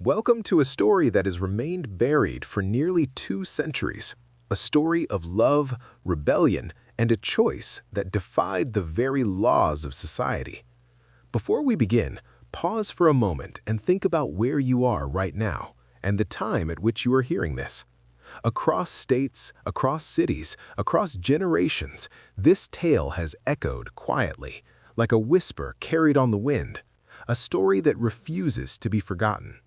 Welcome to a story that has remained buried for nearly 2 centuries. A story of love, rebellion, and a choice that defied the very laws of society. Before we begin, pause for a moment and think about where you are right now and the time at which you are hearing this. Across states, across cities, across generations, this tale has echoed quietly, like a whisper carried on the wind, a story that refuses to be forgotten.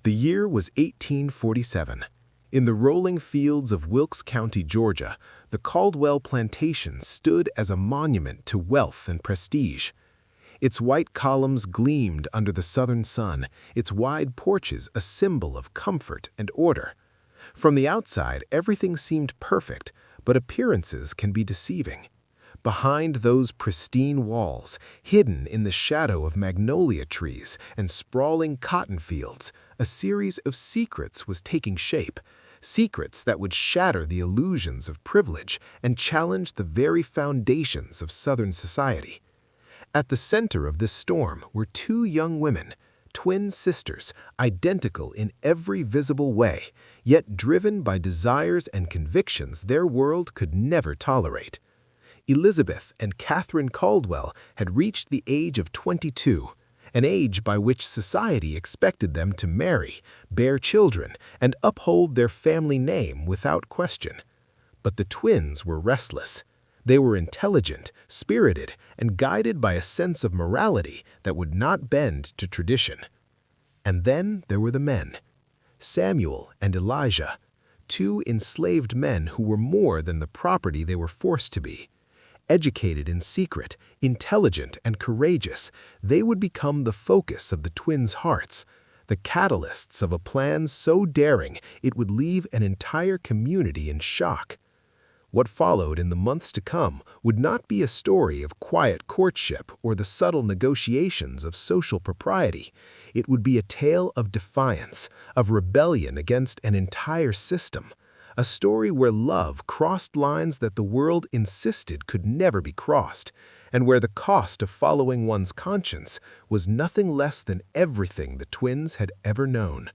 The year was 1847. In the rolling fields of Wilkes County, Georgia, the Caldwell plantation stood as a monument to wealth and prestige. Its white columns gleamed under the southern sun, its wide porches a symbol of comfort and order. From the outside, everything seemed perfect, but appearances can be deceiving. Behind those pristine walls, hidden in the shadow of magnolia trees and sprawling cotton fields, a series of secrets was taking shape, secrets that would shatter the illusions of privilege and challenge the very foundations of Southern society. At the center of this storm were two young women, twin sisters, identical in every visible way, yet driven by desires and convictions their world could never tolerate. Elizabeth and Catherine Caldwell had reached the age of 22, an age by which society expected them to marry, bear children, and uphold their family name without question. But the twins were restless. They were intelligent, spirited, and guided by a sense of morality that would not bend to tradition. And then there were the men, Samuel and Elijah, two enslaved men who were more than the property they were forced to be. Educated in secret, intelligent, and courageous, they would become the focus of the twins' hearts, the catalysts of a plan so daring it would leave an entire community in shock. What followed in the months to come would not be a story of quiet courtship or the subtle negotiations of social propriety. It would be a tale of defiance, of rebellion against an entire system. A story where love crossed lines that the world insisted could never be crossed, and where the cost of following one's conscience was nothing less than everything the twins had ever known.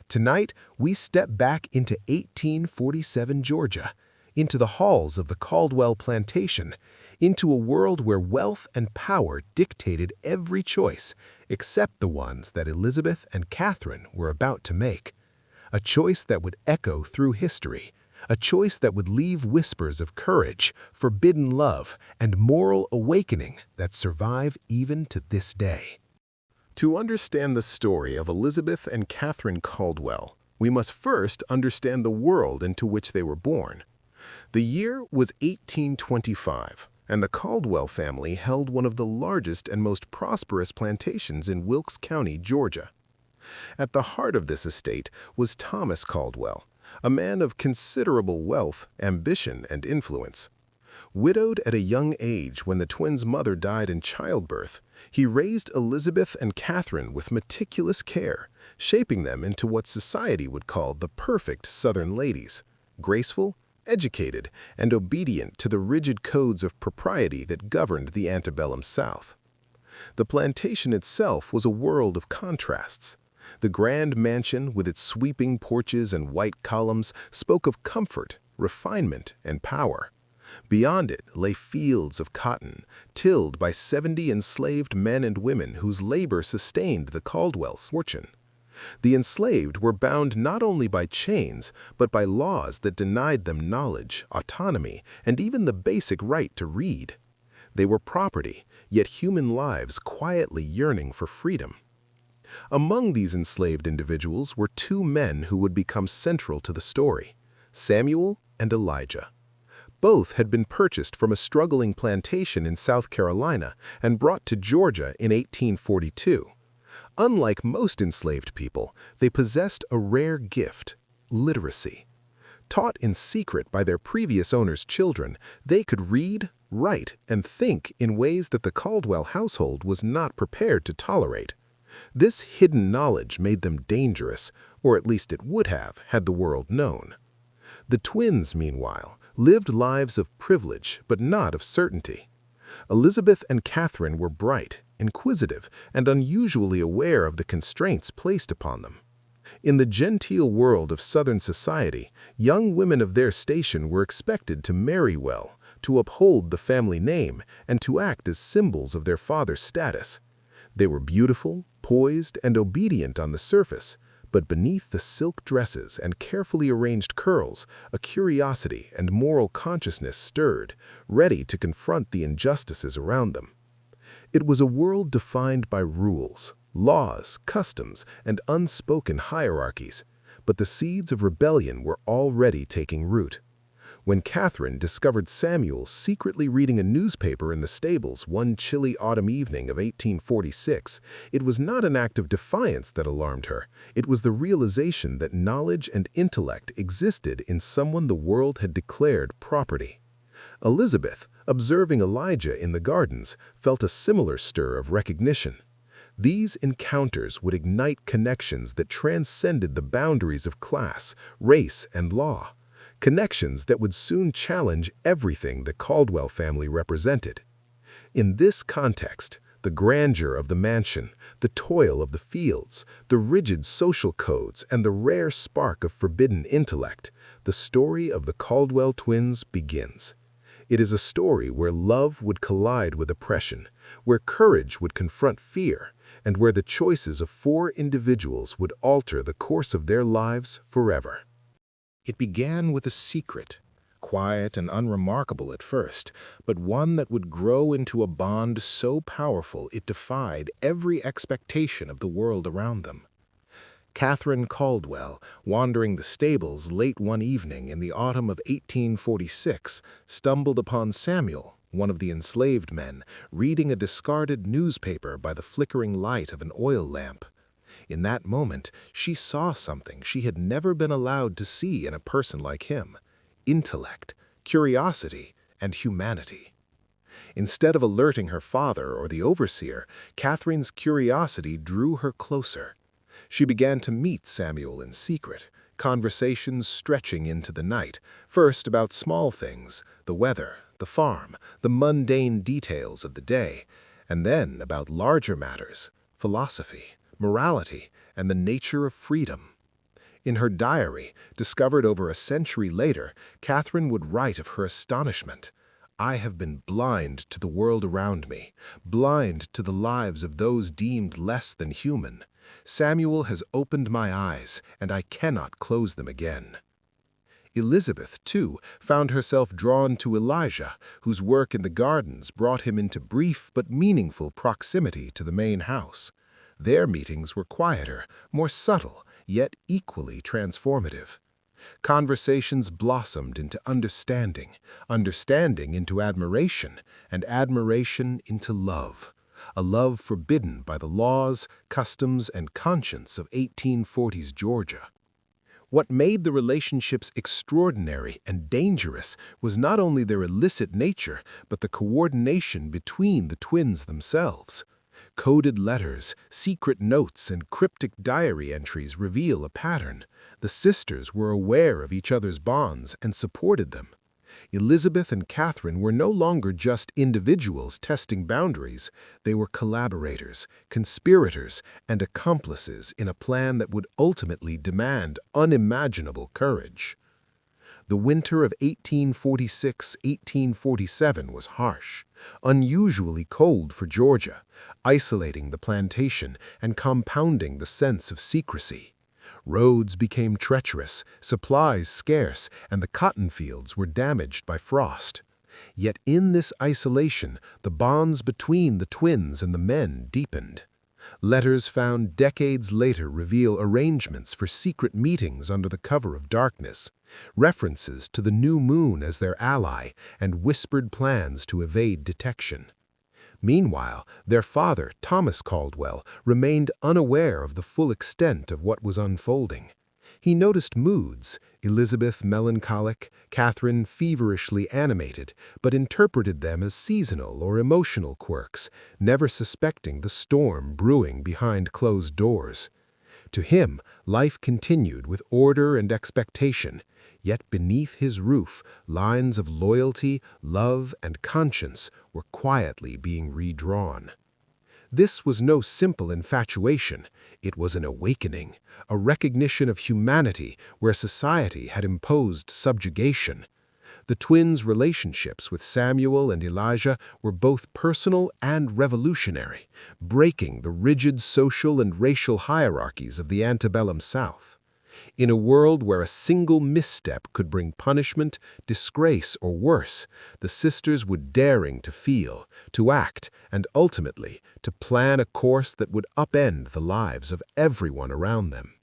Tonight, we step back into 1847 Georgia, into the halls of the Caldwell plantation, into a world where wealth and power dictated every choice except the ones that Elizabeth and Catherine were about to make. A choice that would echo through history, a choice that would leave whispers of courage, forbidden love, and moral awakening that survive even to this day. To understand the story of Elizabeth and Catherine Caldwell, we must first understand the world into which they were born. The year was 1825, and the Caldwell family held one of the largest and most prosperous plantations in Wilkes County, Georgia. At the heart of this estate was Thomas Caldwell, a man of considerable wealth, ambition, and influence. Widowed at a young age when the twins' mother died in childbirth, he raised Elizabeth and Catherine with meticulous care, shaping them into what society would call the perfect Southern ladies, graceful, educated, and obedient to the rigid codes of propriety that governed the antebellum South. The plantation itself was a world of contrasts. The grand mansion, with its sweeping porches and white columns, spoke of comfort, refinement, and power. Beyond it lay fields of cotton, tilled by 70 enslaved men and women whose labor sustained the Caldwell's fortune. The enslaved were bound not only by chains, but by laws that denied them knowledge, autonomy, and even the basic right to read. They were property, yet human lives quietly yearning for freedom. Among these enslaved individuals were two men who would become central to the story, Samuel and Elijah. Both had been purchased from a struggling plantation in South Carolina and brought to Georgia in 1842. Unlike most enslaved people, they possessed a rare gift, literacy. Taught in secret by their previous owners' children, they could read, write, and think in ways that the Caldwell household was not prepared to tolerate. This hidden knowledge made them dangerous, or at least it would have had the world known. The twins, meanwhile, lived lives of privilege but not of certainty. Elizabeth and Catherine were bright, inquisitive, and unusually aware of the constraints placed upon them. In the genteel world of Southern society, young women of their station were expected to marry well, to uphold the family name, and to act as symbols of their father's status. They were beautiful, poised, and obedient on the surface, but beneath the silk dresses and carefully arranged curls, a curiosity and moral consciousness stirred, ready to confront the injustices around them. It was a world defined by rules, laws, customs, and unspoken hierarchies, but the seeds of rebellion were already taking root. When Catherine discovered Samuel secretly reading a newspaper in the stables one chilly autumn evening of 1846, it was not an act of defiance that alarmed her. It was the realization that knowledge and intellect existed in someone the world had declared property. Elizabeth, observing Elijah in the gardens, felt a similar stir of recognition. These encounters would ignite connections that transcended the boundaries of class, race, and law. Connections that would soon challenge everything the Caldwell family represented. In this context, the grandeur of the mansion, the toil of the fields, the rigid social codes, and the rare spark of forbidden intellect, the story of the Caldwell twins begins. It is a story where love would collide with oppression, where courage would confront fear, and where the choices of four individuals would alter the course of their lives forever. It began with a secret, quiet and unremarkable at first, but one that would grow into a bond so powerful it defied every expectation of the world around them. Catherine Caldwell, wandering the stables late one evening in the autumn of 1846, stumbled upon Samuel, one of the enslaved men, reading a discarded newspaper by the flickering light of an oil lamp. In that moment, she saw something she had never been allowed to see in a person like him: intellect, curiosity, and humanity. Instead of alerting her father or the overseer, Catherine's curiosity drew her closer. She began to meet Samuel in secret, conversations stretching into the night, first about small things, the weather, the farm, the mundane details of the day, and then about larger matters, philosophy, morality, and the nature of freedom. In her diary, discovered over a century later, Catherine would write of her astonishment. "I have been blind to the world around me, blind to the lives of those deemed less than human. Samuel has opened my eyes, and I cannot close them again." Elizabeth, too, found herself drawn to Elijah, whose work in the gardens brought him into brief but meaningful proximity to the main house. Their meetings were quieter, more subtle, yet equally transformative. Conversations blossomed into understanding, understanding into admiration, and admiration into love. A love forbidden by the laws, customs, and conscience of 1840s Georgia. What made the relationships extraordinary and dangerous was not only their illicit nature, but the coordination between the twins themselves. Coded letters, secret notes, and cryptic diary entries reveal a pattern. The sisters were aware of each other's bonds and supported them. Elizabeth and Catherine were no longer just individuals testing boundaries. They were collaborators, conspirators, and accomplices in a plan that would ultimately demand unimaginable courage. The winter of 1846-1847 was harsh, unusually cold for Georgia, isolating the plantation and compounding the sense of secrecy. Roads became treacherous, supplies scarce, and the cotton fields were damaged by frost. Yet in this isolation, the bonds between the twins and the men deepened. Letters found decades later reveal arrangements for secret meetings under the cover of darkness, references to the new moon as their ally, and whispered plans to evade detection. Meanwhile, their father, Thomas Caldwell, remained unaware of the full extent of what was unfolding. He noticed moods, Elizabeth melancholic, Catherine feverishly animated, but interpreted them as seasonal or emotional quirks, never suspecting the storm brewing behind closed doors. To him, life continued with order and expectation, yet beneath his roof, lines of loyalty, love, and conscience were quietly being redrawn. This was no simple infatuation. It was an awakening, a recognition of humanity where society had imposed subjugation. The twins' relationships with Samuel and Elijah were both personal and revolutionary, breaking the rigid social and racial hierarchies of the antebellum South. In a world where a single misstep could bring punishment, disgrace, or worse, the sisters were daring to feel, to act, and ultimately to plan a course that would upend the lives of everyone around them.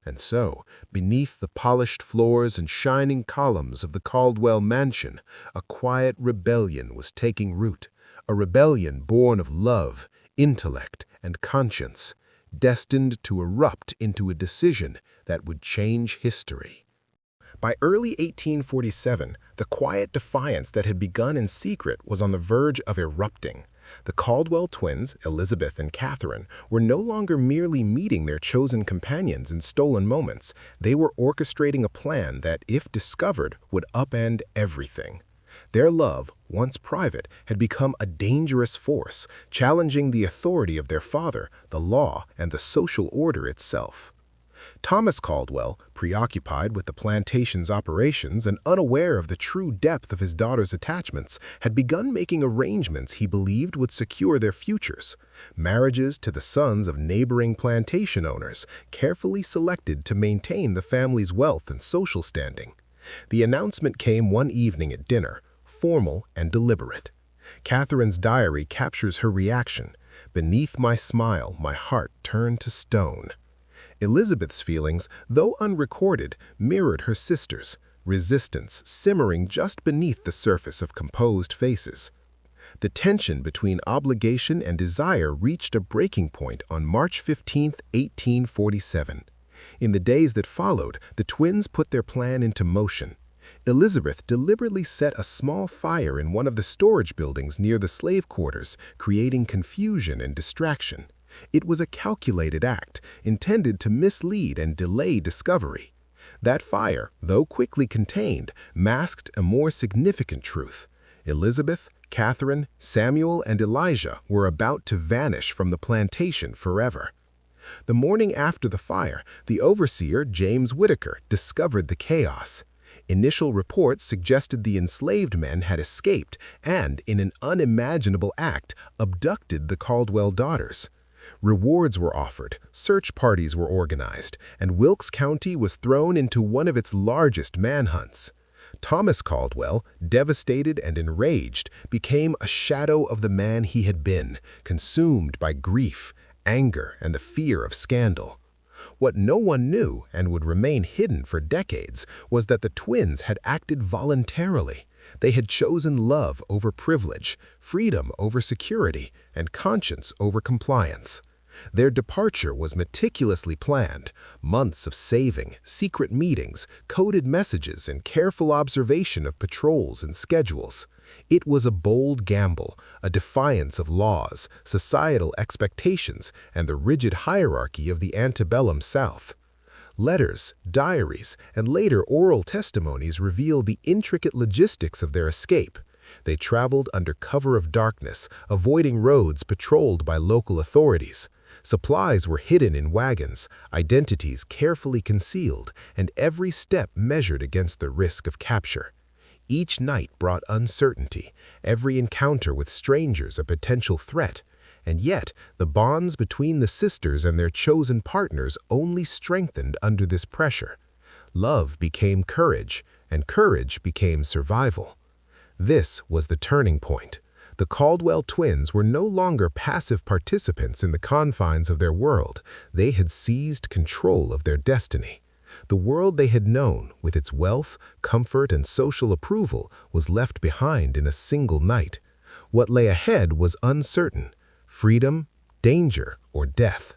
And so, beneath the polished floors and shining columns of the Caldwell mansion, a quiet rebellion was taking root, a rebellion born of love, intellect, and conscience, destined to erupt into a decision that would change history. By early 1847, the quiet defiance that had begun in secret was on the verge of erupting. The Caldwell twins, Elizabeth and Catherine, were no longer merely meeting their chosen companions in stolen moments. They were orchestrating a plan that, if discovered, would upend everything. Their love, once private, had become a dangerous force, challenging the authority of their father, the law, and the social order itself. Thomas Caldwell, preoccupied with the plantation's operations and unaware of the true depth of his daughter's attachments, had begun making arrangements he believed would secure their futures. Marriages to the sons of neighboring plantation owners, carefully selected to maintain the family's wealth and social standing. The announcement came one evening at dinner, formal and deliberate. Catherine's diary captures her reaction. "Beneath my smile, my heart turned to stone." Elizabeth's feelings, though unrecorded, mirrored her sister's, resistance simmering just beneath the surface of composed faces. The tension between obligation and desire reached a breaking point on March 15, 1847. In the days that followed, the twins put their plan into motion. Elizabeth deliberately set a small fire in one of the storage buildings near the slave quarters, creating confusion and distraction. It was a calculated act, intended to mislead and delay discovery. That fire, though quickly contained, masked a more significant truth. Elizabeth, Catherine, Samuel, and Elijah were about to vanish from the plantation forever. The morning after the fire, the overseer, James Whitaker, discovered the chaos. Initial reports suggested the enslaved men had escaped and, in an unimaginable act, abducted the Caldwell daughters. Rewards were offered, search parties were organized, and Wilkes County was thrown into one of its largest manhunts. Thomas Caldwell, devastated and enraged, became a shadow of the man he had been, consumed by grief, anger, and the fear of scandal. What no one knew, and would remain hidden for decades, was that the twins had acted voluntarily. They had chosen love over privilege, freedom over security, and conscience over compliance. Their departure was meticulously planned, months of saving, secret meetings, coded messages, and careful observation of patrols and schedules. It was a bold gamble, a defiance of laws, societal expectations, and the rigid hierarchy of the antebellum South. Letters, diaries, and later oral testimonies reveal the intricate logistics of their escape. They traveled under cover of darkness, avoiding roads patrolled by local authorities. Supplies were hidden in wagons, identities carefully concealed, and every step measured against the risk of capture. Each night brought uncertainty, every encounter with strangers a potential threat. And yet, the bonds between the sisters and their chosen partners only strengthened under this pressure. Love became courage, and courage became survival. This was the turning point. The Caldwell twins were no longer passive participants in the confines of their world. They had seized control of their destiny. The world they had known, with its wealth, comfort, and social approval, was left behind in a single night. What lay ahead was uncertain: freedom, danger, or death.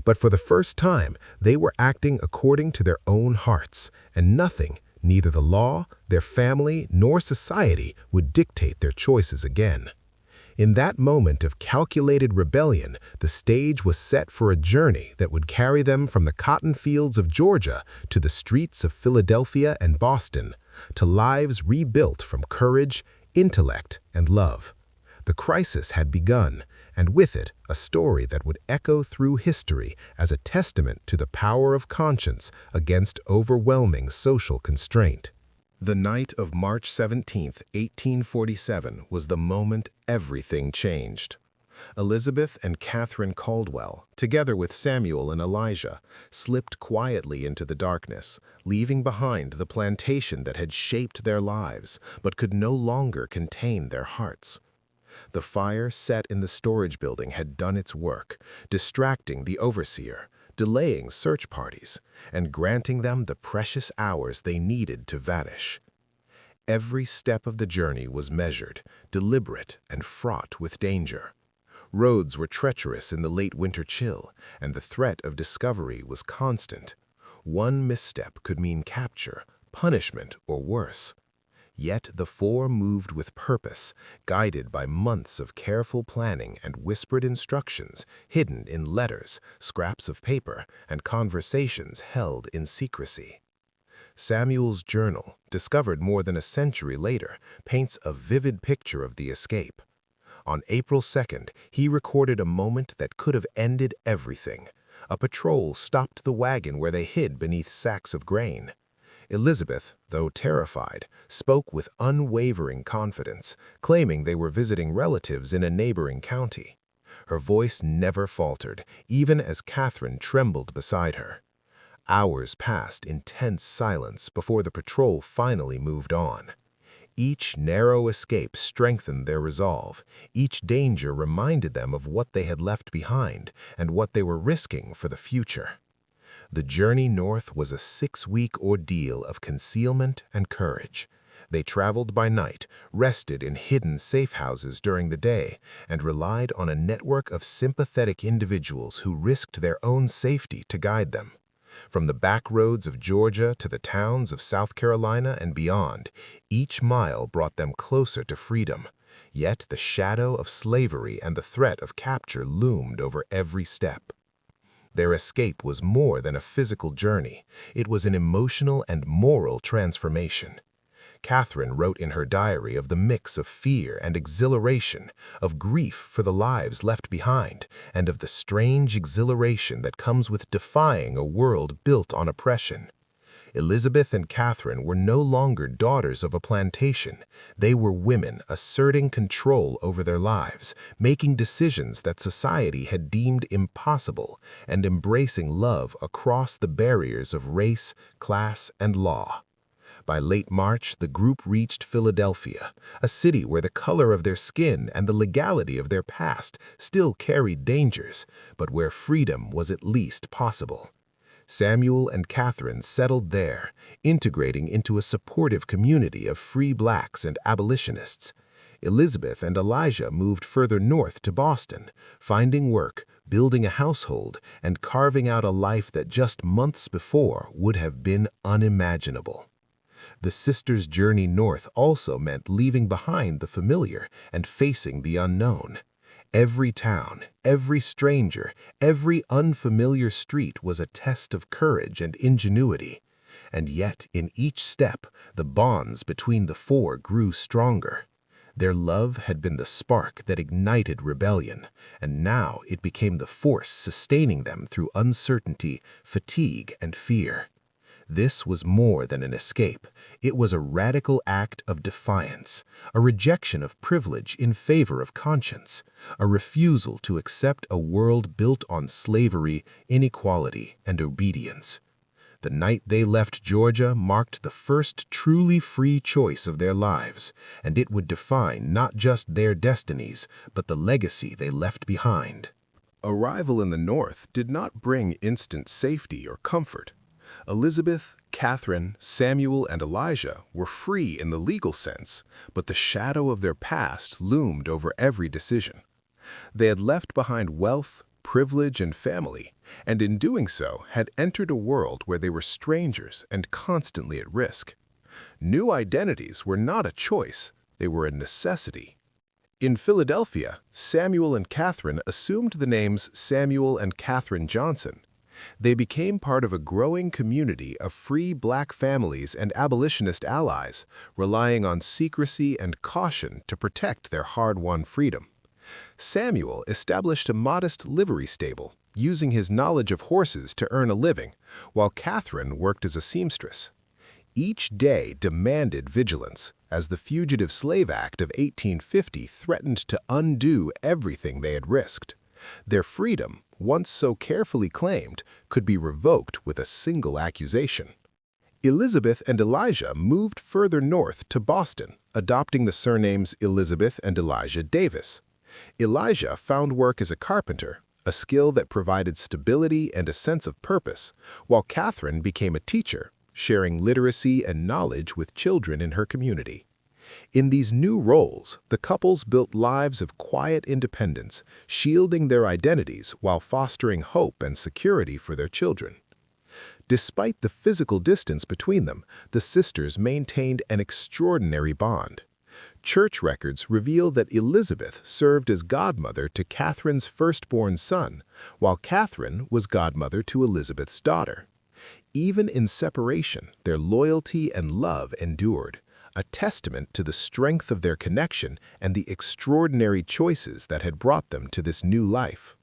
But for the first time, they were acting according to their own hearts, and nothing, neither the law, their family, nor society, would dictate their choices again. In that moment of calculated rebellion, the stage was set for a journey that would carry them from the cotton fields of Georgia to the streets of Philadelphia and Boston, to lives rebuilt from courage, intellect, and love. The crisis had begun, and with it a story that would echo through history as a testament to the power of conscience against overwhelming social constraint. The night of March 17, 1847 was the moment everything changed. Elizabeth and Catherine Caldwell, together with Samuel and Elijah, slipped quietly into the darkness, leaving behind the plantation that had shaped their lives but could no longer contain their hearts. The fire set in the storage building had done its work, distracting the overseer, delaying search parties, and granting them the precious hours they needed to vanish. Every step of the journey was measured, deliberate, and fraught with danger. Roads were treacherous in the late winter chill, and the threat of discovery was constant. One misstep could mean capture, punishment, or worse. Yet the four moved with purpose, guided by months of careful planning and whispered instructions hidden in letters, scraps of paper, and conversations held in secrecy. Samuel's journal, discovered more than a century later, paints a vivid picture of the escape. On April 2nd, he recorded a moment that could have ended everything. A patrol stopped the wagon where they hid beneath sacks of grain. Elizabeth, though terrified, spoke with unwavering confidence, claiming they were visiting relatives in a neighboring county. Her voice never faltered, even as Catherine trembled beside her. Hours passed in tense silence before the patrol finally moved on. Each narrow escape strengthened their resolve. Each danger reminded them of what they had left behind and what they were risking for the future. The journey north was a 6-week ordeal of concealment and courage. They traveled by night, rested in hidden safe houses during the day, and relied on a network of sympathetic individuals who risked their own safety to guide them. From the back roads of Georgia to the towns of South Carolina and beyond, each mile brought them closer to freedom. Yet the shadow of slavery and the threat of capture loomed over every step. Their escape was more than a physical journey. It was an emotional and moral transformation. Catherine wrote in her diary of the mix of fear and exhilaration, of grief for the lives left behind, and of the strange exhilaration that comes with defying a world built on oppression. Elizabeth and Catherine were no longer daughters of a plantation. They were women asserting control over their lives, making decisions that society had deemed impossible, and embracing love across the barriers of race, class, and law. By late March, the group reached Philadelphia, a city where the color of their skin and the legality of their past still carried dangers, but where freedom was at least possible. Samuel and Catherine settled there, integrating into a supportive community of free blacks and abolitionists. Elizabeth and Elijah moved further north to Boston, finding work, building a household, and carving out a life that just months before would have been unimaginable. The sisters' journey north also meant leaving behind the familiar and facing the unknown. Every town, every stranger, every unfamiliar street was a test of courage and ingenuity. And yet, in each step, the bonds between the four grew stronger. Their love had been the spark that ignited rebellion, and now it became the force sustaining them through uncertainty, fatigue, and fear. This was more than an escape. It was a radical act of defiance, a rejection of privilege in favor of conscience, a refusal to accept a world built on slavery, inequality, and obedience. The night they left Georgia marked the first truly free choice of their lives, and it would define not just their destinies, but the legacy they left behind. Arrival in the North did not bring instant safety or comfort. Elizabeth, Catherine, Samuel, and Elijah were free in the legal sense, but the shadow of their past loomed over every decision. They had left behind wealth, privilege, and family, and in doing so had entered a world where they were strangers and constantly at risk. New identities were not a choice, they were a necessity. In Philadelphia, Samuel and Catherine assumed the names Samuel and Catherine Johnson. They became part of a growing community of free black families and abolitionist allies, relying on secrecy and caution to protect their hard-won freedom. Samuel established a modest livery stable, using his knowledge of horses to earn a living, while Catherine worked as a seamstress. Each day demanded vigilance, as the Fugitive Slave Act of 1850 threatened to undo everything they had risked. Their freedom, once so carefully claimed, could be revoked with a single accusation. Elizabeth and Elijah moved further north to Boston, adopting the surnames Elizabeth and Elijah Davis. Elijah found work as a carpenter, a skill that provided stability and a sense of purpose, while Catherine became a teacher, sharing literacy and knowledge with children in her community. In these new roles, the couples built lives of quiet independence, shielding their identities while fostering hope and security for their children. Despite the physical distance between them, the sisters maintained an extraordinary bond. Church records reveal that Elizabeth served as godmother to Catherine's firstborn son, while Catherine was godmother to Elizabeth's daughter. Even in separation, their loyalty and love endured, a testament to the strength of their connection and the extraordinary choices that had brought them to this new life.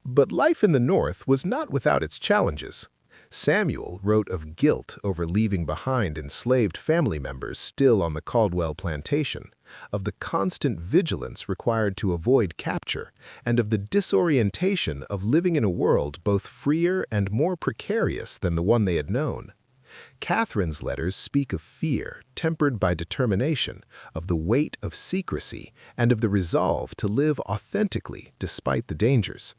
But life in the North was not without its challenges. Samuel wrote of guilt over leaving behind enslaved family members still on the Caldwell plantation, of the constant vigilance required to avoid capture, and of the disorientation of living in a world both freer and more precarious than the one they had known. Catherine's letters speak of fear, tempered by determination, of the weight of secrecy, and of the resolve to live authentically despite the dangers.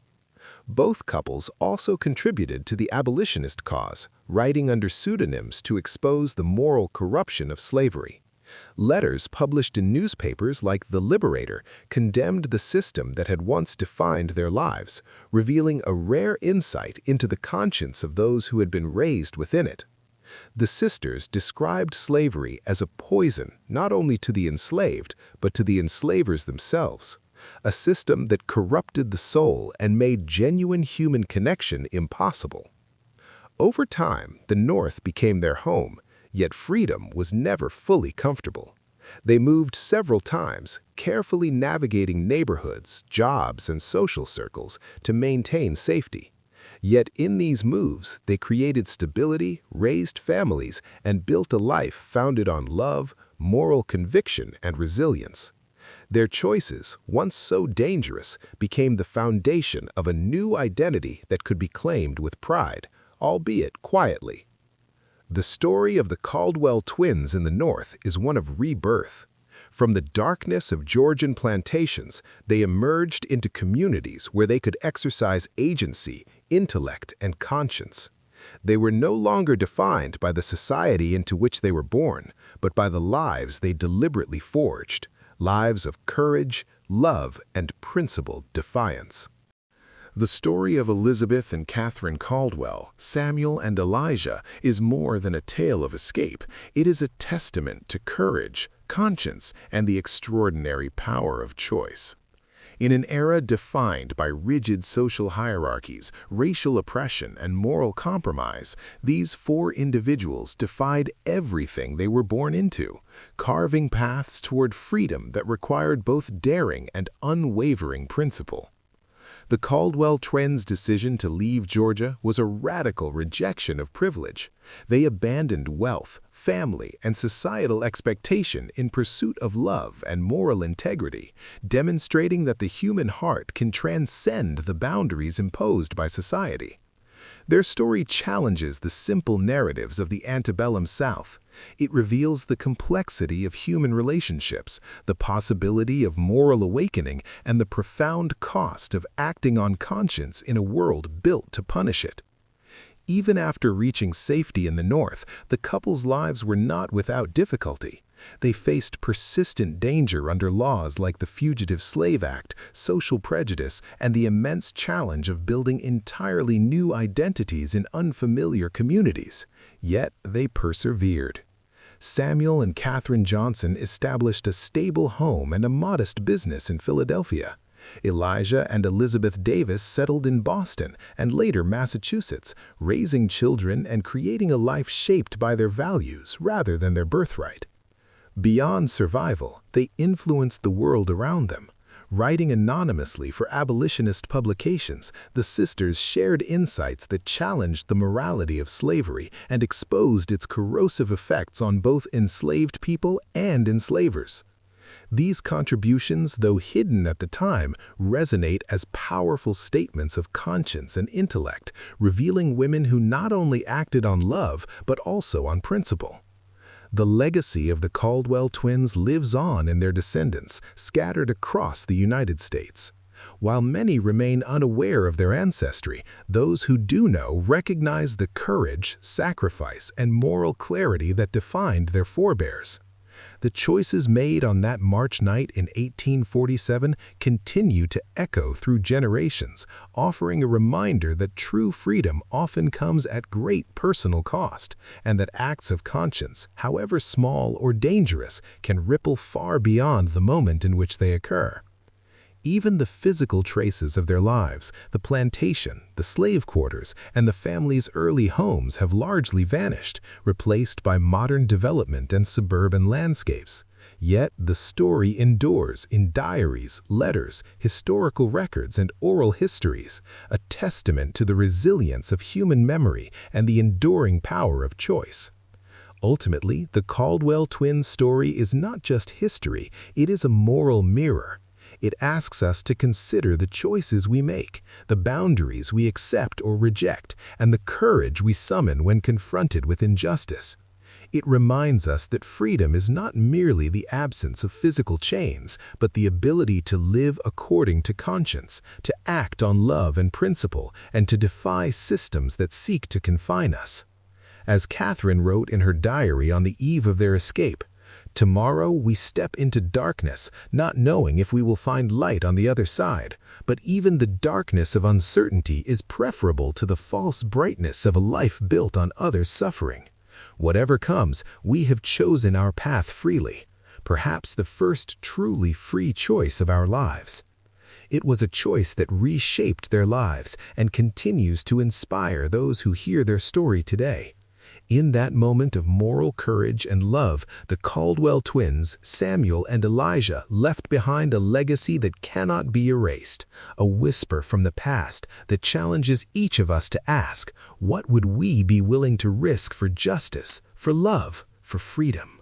Both couples also contributed to the abolitionist cause, writing under pseudonyms to expose the moral corruption of slavery. Letters published in newspapers like The Liberator condemned the system that had once defined their lives, revealing a rare insight into the conscience of those who had been raised within it. The sisters described slavery as a poison not only to the enslaved, but to the enslavers themselves, a system that corrupted the soul and made genuine human connection impossible. Over time, the North became their home, yet freedom was never fully comfortable. They moved several times, carefully navigating neighborhoods, jobs, and social circles to maintain safety. Yet in these moves, they created stability, raised families, and built a life founded on love, moral conviction, and resilience. Their choices, once so dangerous, became the foundation of a new identity that could be claimed with pride, albeit quietly. The story of the Caldwell twins in the North is one of rebirth. From the darkness of Georgian plantations, they emerged into communities where they could exercise agency, intellect, and conscience. They were no longer defined by the society into which they were born, but by the lives they deliberately forged. Lives of courage, love, and principled defiance. The story of Elizabeth and Catherine Caldwell, Samuel and Elijah, is more than a tale of escape. It is a testament to courage, conscience, and the extraordinary power of choice. In an era defined by rigid social hierarchies, racial oppression, and moral compromise, these four individuals defied everything they were born into, carving paths toward freedom that required both daring and unwavering principle. The Caldwell twins' decision to leave Georgia was a radical rejection of privilege. They abandoned wealth, family, and societal expectation in pursuit of love and moral integrity, demonstrating that the human heart can transcend the boundaries imposed by society. Their story challenges the simple narratives of the antebellum South. It reveals the complexity of human relationships, the possibility of moral awakening, and the profound cost of acting on conscience in a world built to punish it. Even after reaching safety in the North, the couple's lives were not without difficulty. They faced persistent danger under laws like the Fugitive Slave Act, social prejudice, and the immense challenge of building entirely new identities in unfamiliar communities. Yet they persevered. Samuel and Catherine Johnson established a stable home and a modest business in Philadelphia. Elijah and Elizabeth Davis settled in Boston and later Massachusetts, raising children and creating a life shaped by their values rather than their birthright. Beyond survival, they influenced the world around them, Writing anonymously for abolitionist publications, the sisters shared insights that challenged the morality of slavery and exposed its corrosive effects on both enslaved people and enslavers. These contributions, though hidden at the time, resonate as powerful statements of conscience and intellect, revealing women who not only acted on love but also on principle. The legacy of the Caldwell twins lives on in their descendants, scattered across the United States. While many remain unaware of their ancestry, those who do know recognize the courage, sacrifice, and moral clarity that defined their forebears. The choices made on that March night in 1847 continue to echo through generations, offering a reminder that true freedom often comes at great personal cost, and that acts of conscience, however small or dangerous, can ripple far beyond the moment in which they occur. Even the physical traces of their lives, the plantation, the slave quarters, and the family's early homes have largely vanished, replaced by modern development and suburban landscapes. Yet the story endures in diaries, letters, historical records, and oral histories, a testament to the resilience of human memory and the enduring power of choice. Ultimately, the Caldwell twins' story is not just history, it is a moral mirror. It asks us to consider the choices we make, the boundaries we accept or reject, and the courage we summon when confronted with injustice. It reminds us that freedom is not merely the absence of physical chains, but the ability to live according to conscience, to act on love and principle, and to defy systems that seek to confine us. As Catherine wrote in her diary on the eve of their escape, "Tomorrow we step into darkness, not knowing if we will find light on the other side, but even the darkness of uncertainty is preferable to the false brightness of a life built on others' suffering. Whatever comes, we have chosen our path freely, perhaps the first truly free choice of our lives." It was a choice that reshaped their lives and continues to inspire those who hear their story today. In that moment of moral courage and love, the Caldwell twins, Samuel and Elijah, left behind a legacy that cannot be erased, a whisper from the past that challenges each of us to ask, what would we be willing to risk for justice, for love, for freedom?